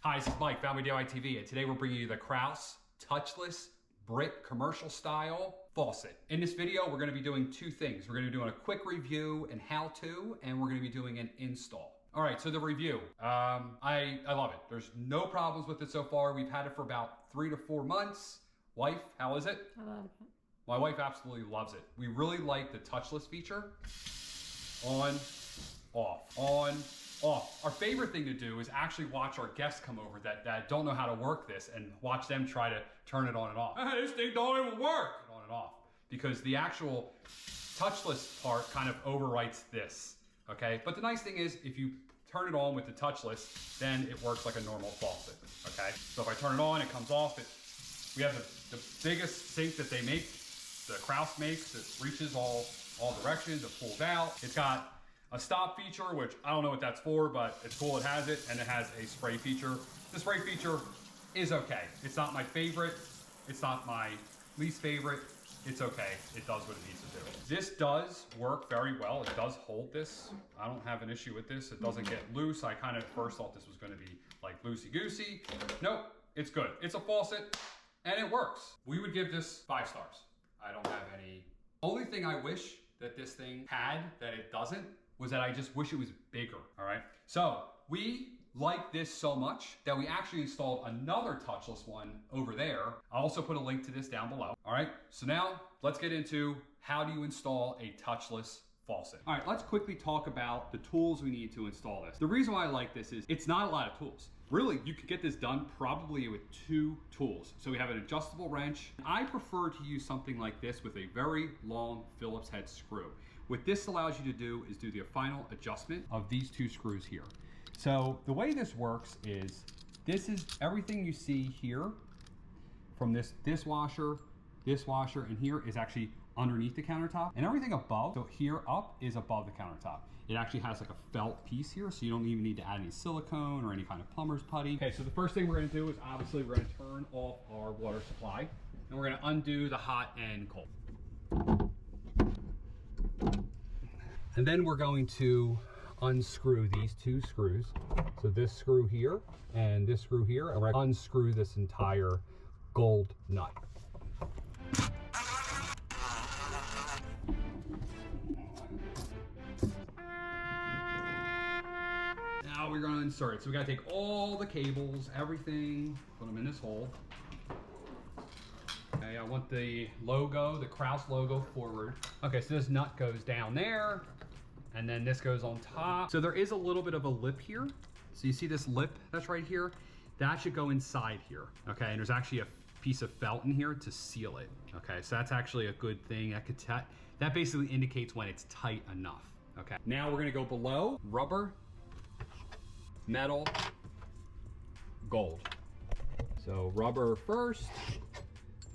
Hi, this is Mike, Family DIY TV, and today we're bringing you the KRAUS Touchless Britt commercial style faucet. In this video, we're gonna be doing two things. We're gonna be doing a quick review and how-to, and we're gonna be doing an install. All right, so the review. I love it. There's no problems with it so far. We've had it for about 3 to 4 months. Wife, how is it? I love it. My wife absolutely loves it. We really like the touchless feature. On, off, on, off. Our favorite thing to do is actually watch our guests come over that don't know how to work this and watch them try to turn it on and off. Hey, this thing don't even work! On and off. Because the actual touchless part kind of overwrites this, okay? But the nice thing is, if you turn it on with the touchless, then it works like a normal faucet, okay? So if I turn it on, it comes off. We have the biggest sink that they make, the KRAUS makes, that reaches all directions, it pulls out. It's got a stop feature, which I don't know what that's for, but it's cool, it has it, and it has a spray feature. The spray feature is okay. It's not my favorite, it's not my least favorite, it's okay. It does what it needs to do. This does work very well. It does hold this. I don't have an issue with this. It doesn't get loose. I kind of first thought this was gonna be like loosey-goosey. Nope, it's good. It's a faucet, and it works. We would give this 5 stars. I don't have any. Only thing I wish that this thing had that it doesn't was that I just wish it was bigger, all right? So we like this so much that we actually installed another touchless one over there. I'll also put a link to this down below, all right? So now let's get into how do you install a touchless faucet. All right, let's quickly talk about the tools we need to install this. The reason why I like this is it's not a lot of tools. Really, you could get this done probably with 2 tools. So we have an adjustable wrench. I prefer to use something like this with a very long Phillips head screw. What this allows you to do is do the final adjustment of these 2 screws here. So the way this works is, this is everything you see here from this dishwasher, and here is actually underneath the countertop, and everything above, so here up is above the countertop. It actually has like a felt piece here, so you don't even need to add any silicone or any kind of plumber's putty. Okay, so the first thing we're gonna do is obviously we're gonna turn off our water supply, and we're gonna undo the hot and cold. And then we're going to unscrew these 2 screws. So this screw here and this screw here, and we're gonna unscrew this entire gold nut. Now we're gonna insert it. So we gotta take all the cables, everything, put them in this hole. Okay, I want the logo, the KRAUS logo forward. Okay, so this nut goes down there, and then this goes on top. So there is a little bit of a lip here. So you see this lip that's right here? That should go inside here, okay? And there's actually a piece of felt in here to seal it, okay? So that's actually a good thing. That basically indicates when it's tight enough, okay? Now we're gonna go below, rubber, metal, gold. So rubber first,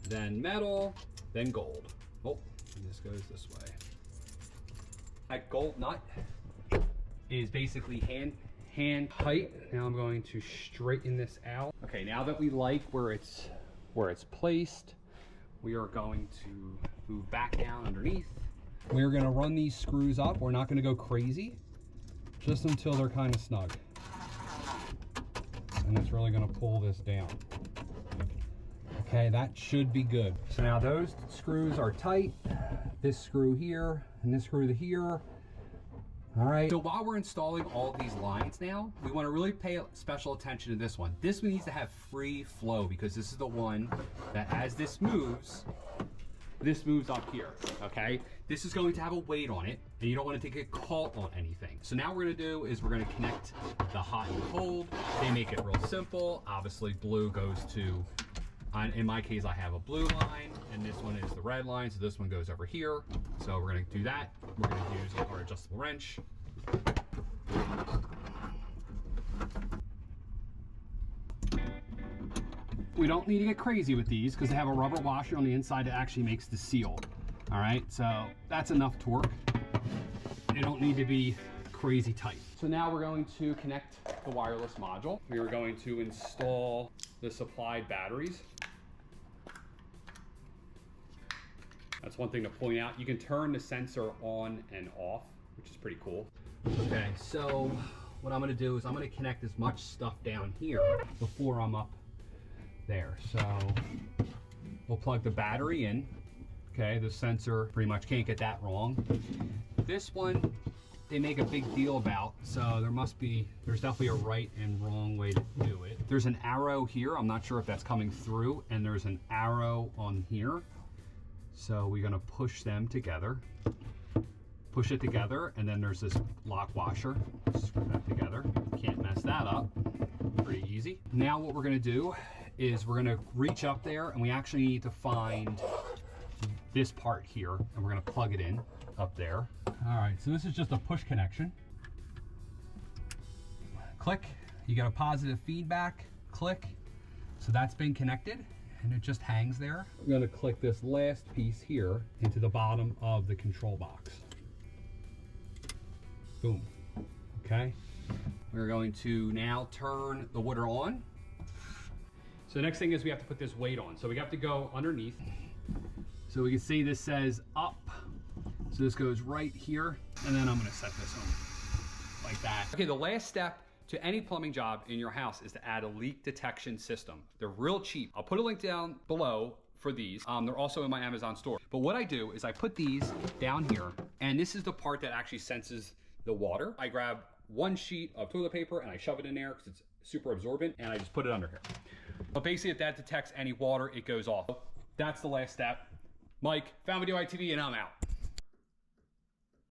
then metal, then gold. Oh, and this goes this way. That gold nut is basically hand height. Now I'm going to straighten this out. Okay, now that we like where it's placed, we are going to move back down underneath. We're gonna run these screws up. We're not gonna go crazy, just until they're kind of snug. And it's really gonna pull this down. Okay, that should be good. So now those screws are tight. This screw here and this screw here. All right, so while we're installing all of these lines now, we wanna really pay special attention to this one. This one needs to have free flow because this is the one that as this moves up here, okay? This is going to have a weight on it, and you don't want to take it caught on anything. So now what we're gonna do is we're gonna connect the hot and cold. They make it real simple. Obviously blue goes to, in my case, I have a blue line, and this one is the red line, so this one goes over here. So we're gonna do that. We're gonna use our adjustable wrench. We don't need to get crazy with these because they have a rubber washer on the inside that actually makes the seal. All right, so that's enough torque. They don't need to be crazy tight. So now we're going to connect the wireless module. We are going to install the supplied batteries. That's one thing to point out. You can turn the sensor on and off, which is pretty cool. Okay, so what I'm gonna do is I'm gonna connect as much stuff down here before I'm up there. So we'll plug the battery in. Okay, the sensor, pretty much can't get that wrong. This one, they make a big deal about, so there's definitely a right and wrong way to do it. There's an arrow here, I'm not sure if that's coming through, and there's an arrow on here. So we're gonna push them together. Push it together, and then there's this lock washer. Screw that together, can't mess that up. Pretty easy. Now what we're gonna do is we're gonna reach up there, and we actually need to find this part here, and we're gonna plug it in up there. All right, so this is just a push connection. Click, you get a positive feedback, click. So that's been connected, and it just hangs there. We're gonna click this last piece here into the bottom of the control box. Boom, okay. We're going to now turn the water on. So the next thing is we have to put this weight on. So we have to go underneath. So we can see this says up. So this goes right here, and then I'm gonna set this on like that. Okay, the last step to any plumbing job in your house is to add a leak detection system. They're real cheap. I'll put a link down below for these. They're also in my Amazon store. But what I do is I put these down here, and this is the part that actually senses the water. I grab one sheet of toilet paper and I shove it in there because it's super absorbent, and I just put it under here. But basically, if that detects any water, it goes off. That's the last step. Mike, Found Video ITV, and I'm out.